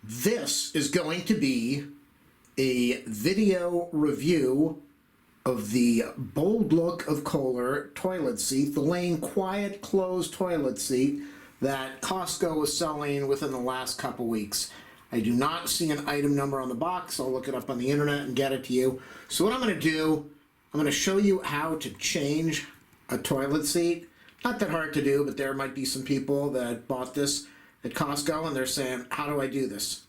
This is going to be a video review of the Bold Look of Kohler toilet seat, the Layne Quiet Close toilet seat that Costco is selling within the last couple weeks. I do not see an item number on the box. I'll look it up on the internet and get it to you. So what I'm going to do, I'm going to show you how to change a toilet seat. Not that hard to do, but there might be some people that bought this at Costco and they're saying, how do I do this?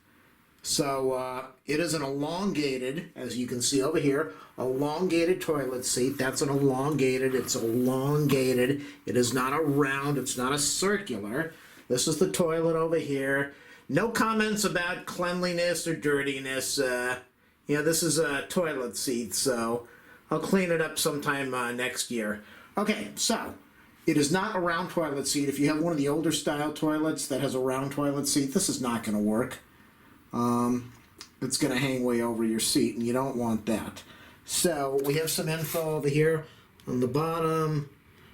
So it is an elongated, as you can see over here, elongated toilet seat. That's an elongated, it's elongated. It is not a round, it's not a circular. This is the toilet over here. No comments about cleanliness or dirtiness. This is a toilet seat, so I'll clean it up sometime next year. Okay, so it is not a round toilet seat. If you have one of the older style toilets that has a round toilet seat, this is not going to work. It's going to hang way over your seat, and you don't want that. So we have some info over here on the bottom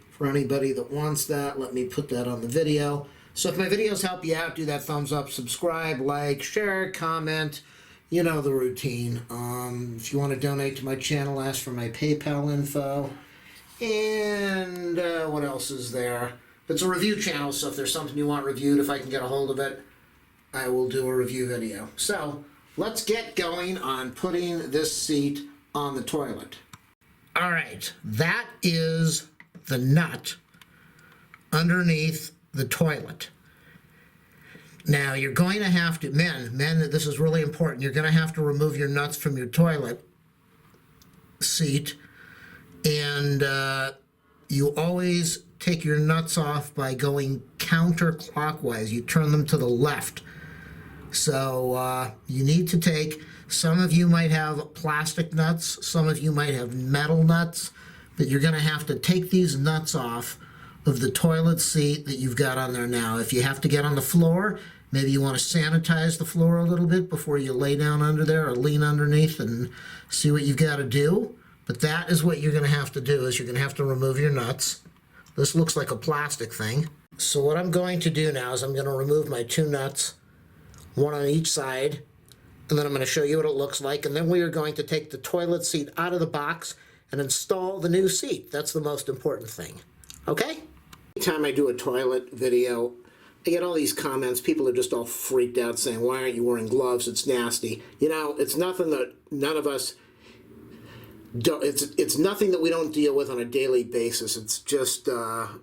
for anybody that wants that. Let me put that on the video. So if my videos help you out, do that thumbs up, subscribe, like, share, comment. You know the routine. If you want to donate to my channel, ask for my PayPal info. And what else is there? It's a review channel, so if there's something you want reviewed, if I can get a hold of it, I will do a review video. So let's get going on putting this seat on the toilet. All right, that is the nut underneath the toilet. Now you're going to have to, men, this is really important, you're going to have to remove your nuts from your toilet seat, and you always take your nuts off by going counterclockwise. You turn them to the left. So you need to take, some of you might have plastic nuts, some of you might have metal nuts, but you're going to have to take these nuts off of the toilet seat that you've got on there now. If you have to get on the floor, maybe you want to sanitize the floor a little bit before you lay down under there or lean underneath and see what you've got to do. But that is what you're going to have to do, is you're going to have to remove your nuts. This looks like a plastic thing. So what I'm going to do now is I'm going to remove my two nuts, one on each side, and then I'm going to show you what it looks like, and then we are going to take the toilet seat out of the box and install the new seat. That's the most important thing. Okay? Anytime I do a toilet video, I get all these comments. People are just all freaked out saying, why aren't you wearing gloves? It's nasty. You know, it's nothing that none of us don't, it's nothing that we don't deal with on a daily basis. It's just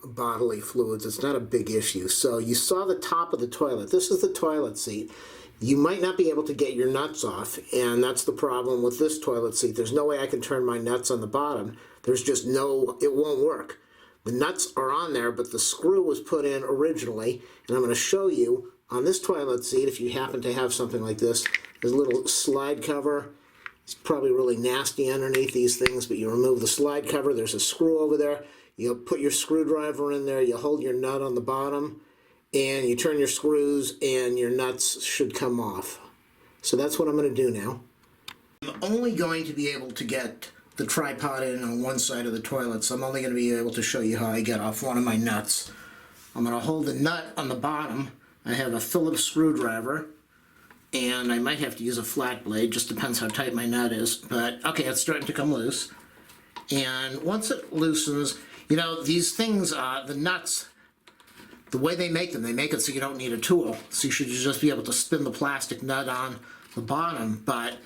bodily fluids. It's not a big issue. So you saw the top of the toilet. This is the toilet seat. You might not be able to get your nuts off, and that's the problem with this toilet seat. There's no way I can turn my nuts on the bottom. There's just no, it won't work. The nuts are on there, but the screw was put in originally, and I'm going to show you on this toilet seat, if you happen to have something like this, there's a little slide cover. It's probably really nasty underneath these things, but you remove the slide cover. There's a screw over there. You put your screwdriver in there. You hold your nut on the bottom, and you turn your screws, and your nuts should come off. So that's what I'm going to do now. I'm only going to be able to get the tripod in on one side of the toilet, so I'm only going to be able to show you how I get off one of my nuts. I'm going to hold the nut on the bottom. I have a Phillips screwdriver, and I might have to use a flat blade, just depends how tight my nut is, but okay, it's starting to come loose. And once it loosens, you know, these things, the nuts, the way they make it so you don't need a tool, so you should just be able to spin the plastic nut on the bottom, but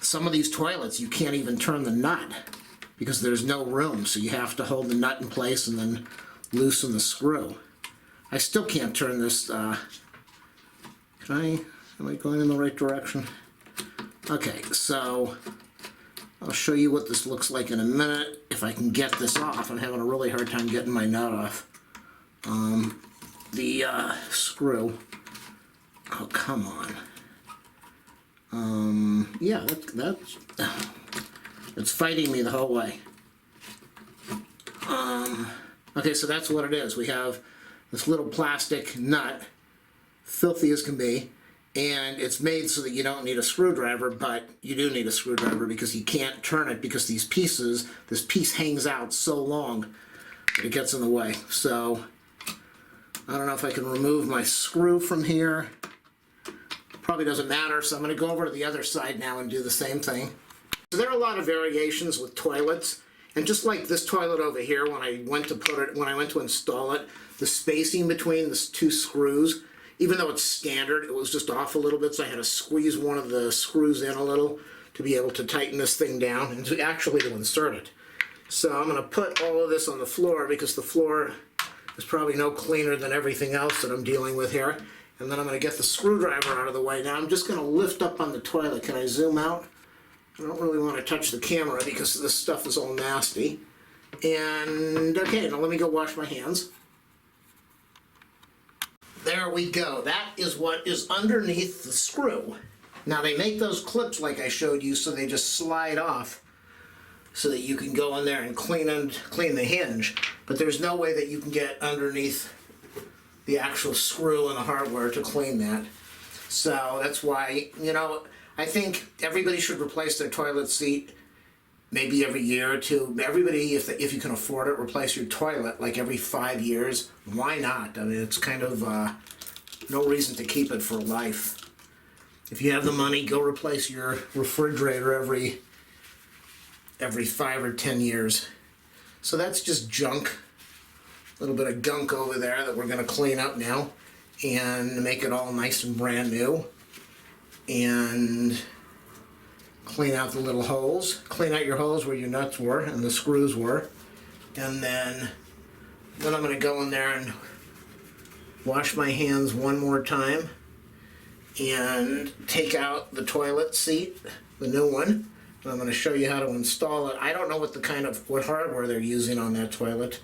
some of these toilets you can't even turn the nut because there's no room, so you have to hold the nut in place and then loosen the screw. I still can't turn this, am I going in the right direction? Okay, so I'll show you what this looks like in a minute. If I can get this off, I'm having a really hard time getting my nut off. The screw, oh come on. Yeah, it's fighting me the whole way. Okay, so that's what it is. We have this little plastic nut, filthy as can be, and it's made so that you don't need a screwdriver, but you do need a screwdriver because you can't turn it because these pieces, this piece hangs out so long that it gets in the way. So I don't know if I can remove my screw from here, probably doesn't matter, so I'm going to go over to the other side now and do the same thing. So there are a lot of variations with toilets, and just like this toilet over here, when I went to install it, the spacing between the two screws, even though it's standard, it was just off a little bit, so I had to squeeze one of the screws in a little to be able to tighten this thing down and to insert it. So I'm going to put all of this on the floor because the floor is probably no cleaner than everything else that I'm dealing with here. And then I'm going to get the screwdriver out of the way. Now I'm just going to lift up on the toilet. Can I zoom out? I don't really want to touch the camera because this stuff is all nasty. And okay, now let me go wash my hands. There we go. That is what is underneath the screw. Now they make those clips like I showed you so they just slide off so that you can go in there and clean the hinge. But there's no way that you can get underneath the actual screw and the hardware to clean that. So that's why, you know, I think everybody should replace their toilet seat maybe every year or two. Everybody, if you can afford it, replace your toilet like every 5 years. Why not? I mean, it's kind of no reason to keep it for life. If you have the money, go replace your refrigerator every 5 or 10 years. So that's just junk. A little bit of gunk over there that we're going to clean up now and make it all nice and brand new. And clean out the little holes. Clean out your holes where your nuts were and the screws were. And then I'm going to go in there and wash my hands one more time and take out the toilet seat, the new one. And I'm going to show you how to install it. I don't know what hardware they're using on that toilet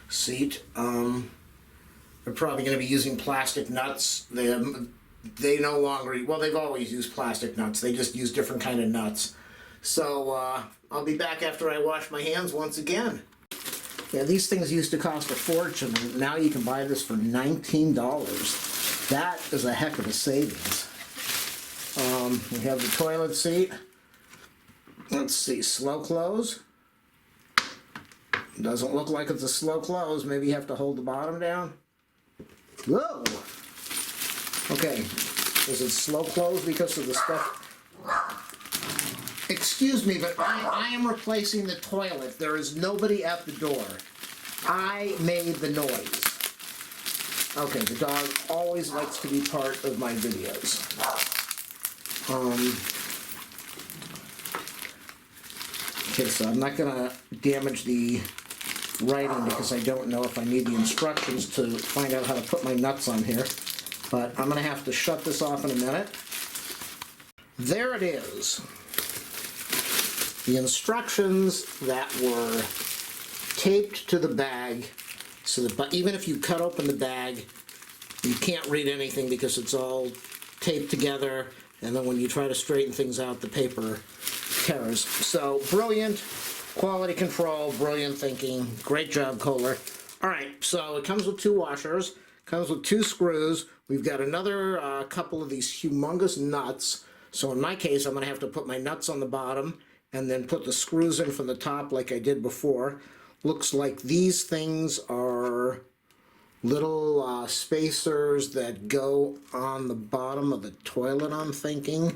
seat. They're probably going to be using plastic nuts. They no longer, well, they've always used plastic nuts. They just use different kind of nuts. So I'll be back after I wash my hands once again. Yeah, these things used to cost a fortune, and now you can buy this for $19. That is a heck of a savings. We have the toilet seat. Let's see, slow close. Doesn't look like it's a slow close. Maybe you have to hold the bottom down. Whoa! Okay, is it slow close because of the stuff? Excuse me, but I am replacing the toilet. There is nobody at the door. I made the noise. Okay, the dog always likes to be part of my videos. Okay, so I'm not going to damage the writing because I don't know if I need the instructions to find out how to put my nuts on here. But I'm going to have to shut this off in a minute. There it is. The instructions that were taped to the bag, so that even if you cut open the bag, you can't read anything because it's all taped together, and then when you try to straighten things out, the paper tears. So brilliant quality control, brilliant thinking, great job, Kohler. All right, so it comes with 2 washers, comes with 2 screws. We've got another couple of these humongous nuts. So in my case, I'm going to have to put my nuts on the bottom and then put the screws in from the top like I did before. Looks like these things are little spacers that go on the bottom of the toilet, I'm thinking.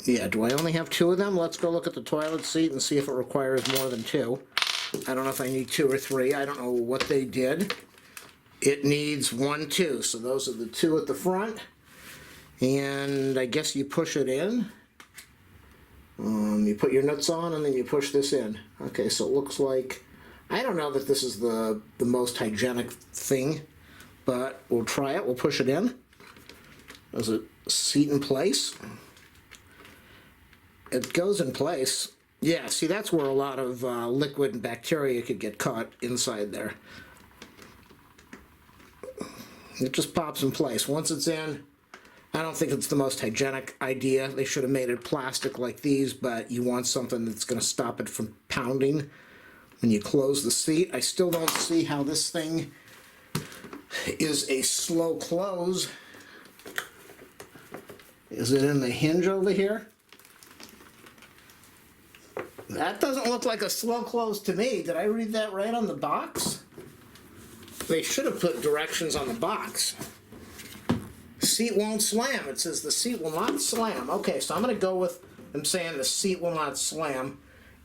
Yeah, do I only have 2 of them? Let's go look at the toilet seat and see if it requires more than 2. I don't know if I need 2 or 3. I don't know what they did. It needs 1, 2. So those are the 2 at the front. And I guess you push it in. You put your nuts on and then you push this in. Okay, so it looks like, I don't know that this is the most hygienic thing, but we'll try it. We'll push it in. Does it seat in place? It goes in place. Yeah, see, that's where a lot of liquid and bacteria could get caught inside there. It just pops in place. Once it's in, I don't think it's the most hygienic idea. They should have made it plastic like these, but you want something that's going to stop it from pounding when you close the seat. I still don't see how this thing is a slow close. Is it in the hinge over here? That doesn't look like a slow close to me. Did I read that right on the box? They should have put directions on the box. Seat won't slam. It says the seat will not slam. Okay, so I'm going to go with them saying the seat will not slam.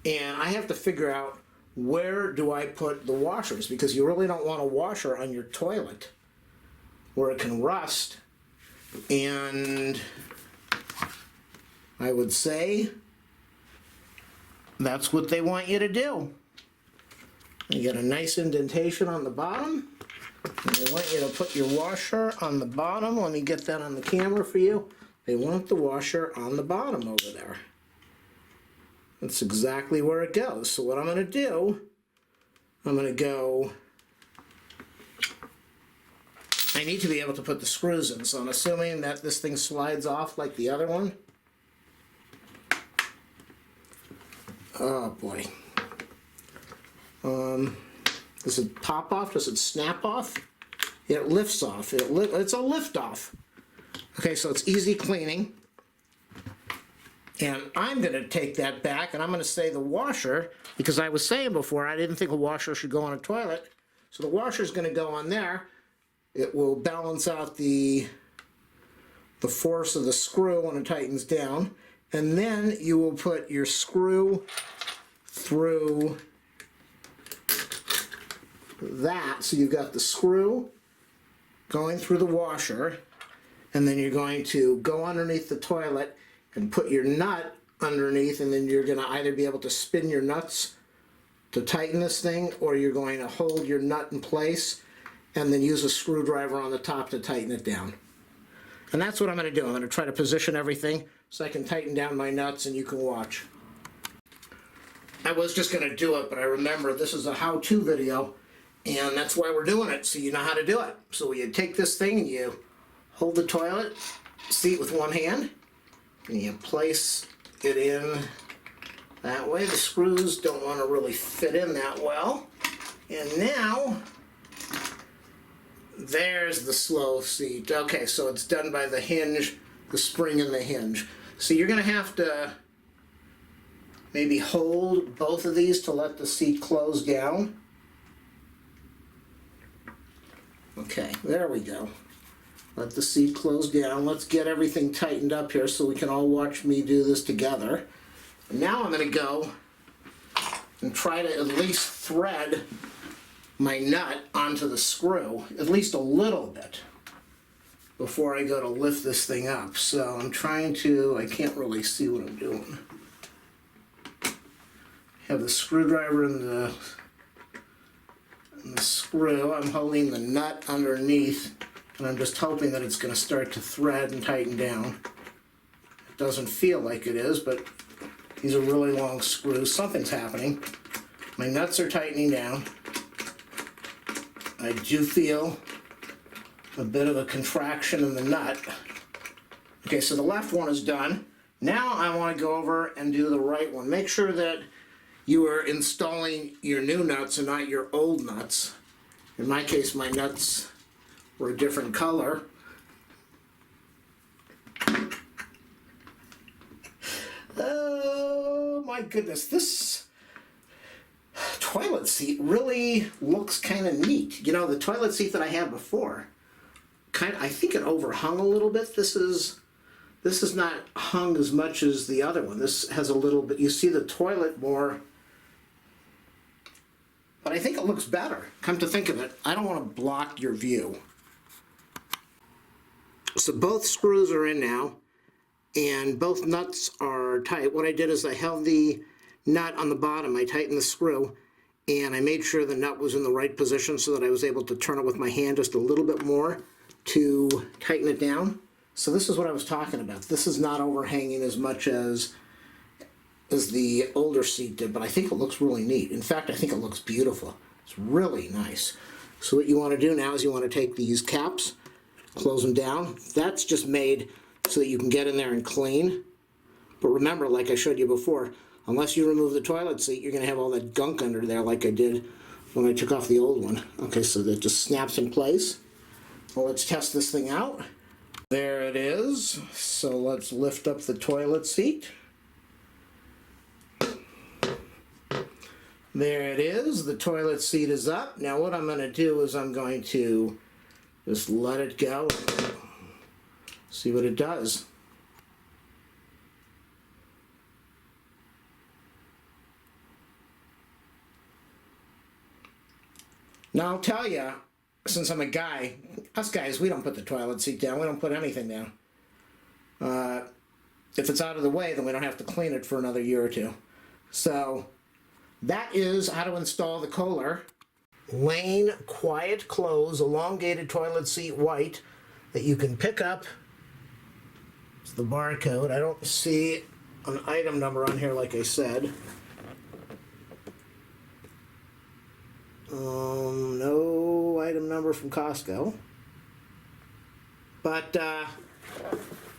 And I have to figure out where do I put the washers, because you really don't want a washer on your toilet where it can rust. And I would say that's what they want you to do. You get a nice indentation on the bottom. And they want you to put your washer on the bottom. Let me get that on the camera for you. They want the washer on the bottom over there. That's exactly where it goes. So what I'm going to do, I'm going to go, I need to be able to put the screws in. So I'm assuming that this thing slides off like the other one. Oh boy. Does it pop off? Does it snap off? It lifts off. It's a lift off. Okay, so it's easy cleaning. And I'm going to take that back, and I'm going to say the washer, because I was saying before I didn't think a washer should go on a toilet. So the washer is going to go on there. It will balance out the force of the screw when it tightens down. And then you will put your screw through that. So you've got the screw going through the washer, and then you're going to go underneath the toilet and put your nut underneath, and then you're going to either be able to spin your nuts to tighten this thing, or you're going to hold your nut in place and then use a screwdriver on the top to tighten it down. And that's what I'm going to do. I'm going to try to position everything so I can tighten down my nuts, and you can watch. I was just going to do it, but I remember this is a how-to video, and that's why we're doing it, so you know how to do it. So you take this thing and you hold the toilet seat with one hand, and you place it in that way. The screws don't want to really fit in that well. And now, there's the slow seat. Okay, so it's done by the hinge, the spring in the hinge. So you're going to have to maybe hold both of these to let the seat close down. Okay, there we go. Let the seat close down. Let's get everything tightened up here so we can all watch me do this together. And now I'm going to go and try to at least thread my nut onto the screw, at least a little bit, before I go to lift this thing up. So I'm trying to, I can't really see what I'm doing. Have the screwdriver in the screw. I'm holding the nut underneath, and I'm just hoping that it's going to start to thread and tighten down. It doesn't feel like it is, but these are really long screws. Something's happening. My nuts are tightening down. I do feel a bit of a contraction in the nut. Okay, so the left one is done. Now I want to go over and do the right one. Make sure that you are installing your new nuts and not your old nuts. In my case, my nuts were a different color. Oh my goodness, this toilet seat really looks kind of neat. You know, the toilet seat that I had before, I think it overhung a little bit. This is not hung as much as the other one. This has a little bit, you see the toilet more, but I think it looks better. Come to think of it, I don't want to block your view. So both screws are in now, and both nuts are tight. What I did is I held the nut on the bottom, I tightened the screw, and I made sure the nut was in the right position so that I was able to turn it with my hand just a little bit more to tighten it down. So this is what I was talking about. This is not overhanging as much as the older seat did, but I think it looks really neat. In fact, I think it looks beautiful. It's really nice. So what you want to do now is you want to take these caps, close them down. That's just made so that you can get in there and clean. But remember, like I showed you before, unless you remove the toilet seat, you're going to have all that gunk under there like I did when I took off the old one. Okay, so that just snaps in place. Well, let's test this thing out. There it is. So let's lift up the toilet seat. There it is. The toilet seat is up. Now what I'm going to do is I'm going to just let it go. See what it does. Now I'll tell you, since I'm a guy, us guys, we don't put the toilet seat down. We don't put anything down. If it's out of the way, then we don't have to clean it for another year or two. So that is how to install the Kohler Layne Quiet Close Elongated Toilet Seat White that you can pick up. It's the barcode. I don't see an item number on here like I said. No item number from Costco. But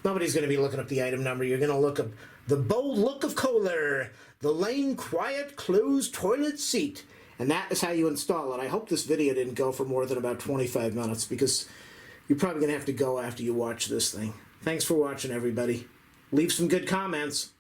nobody's going to be looking up the item number. You're going to look up the bold look of Kohler, the Layne Quiet Closed Toilet Seat. And that is how you install it. I hope this video didn't go for more than about 25 minutes because you're probably going to have to go after you watch this thing. Thanks for watching, everybody. Leave some good comments.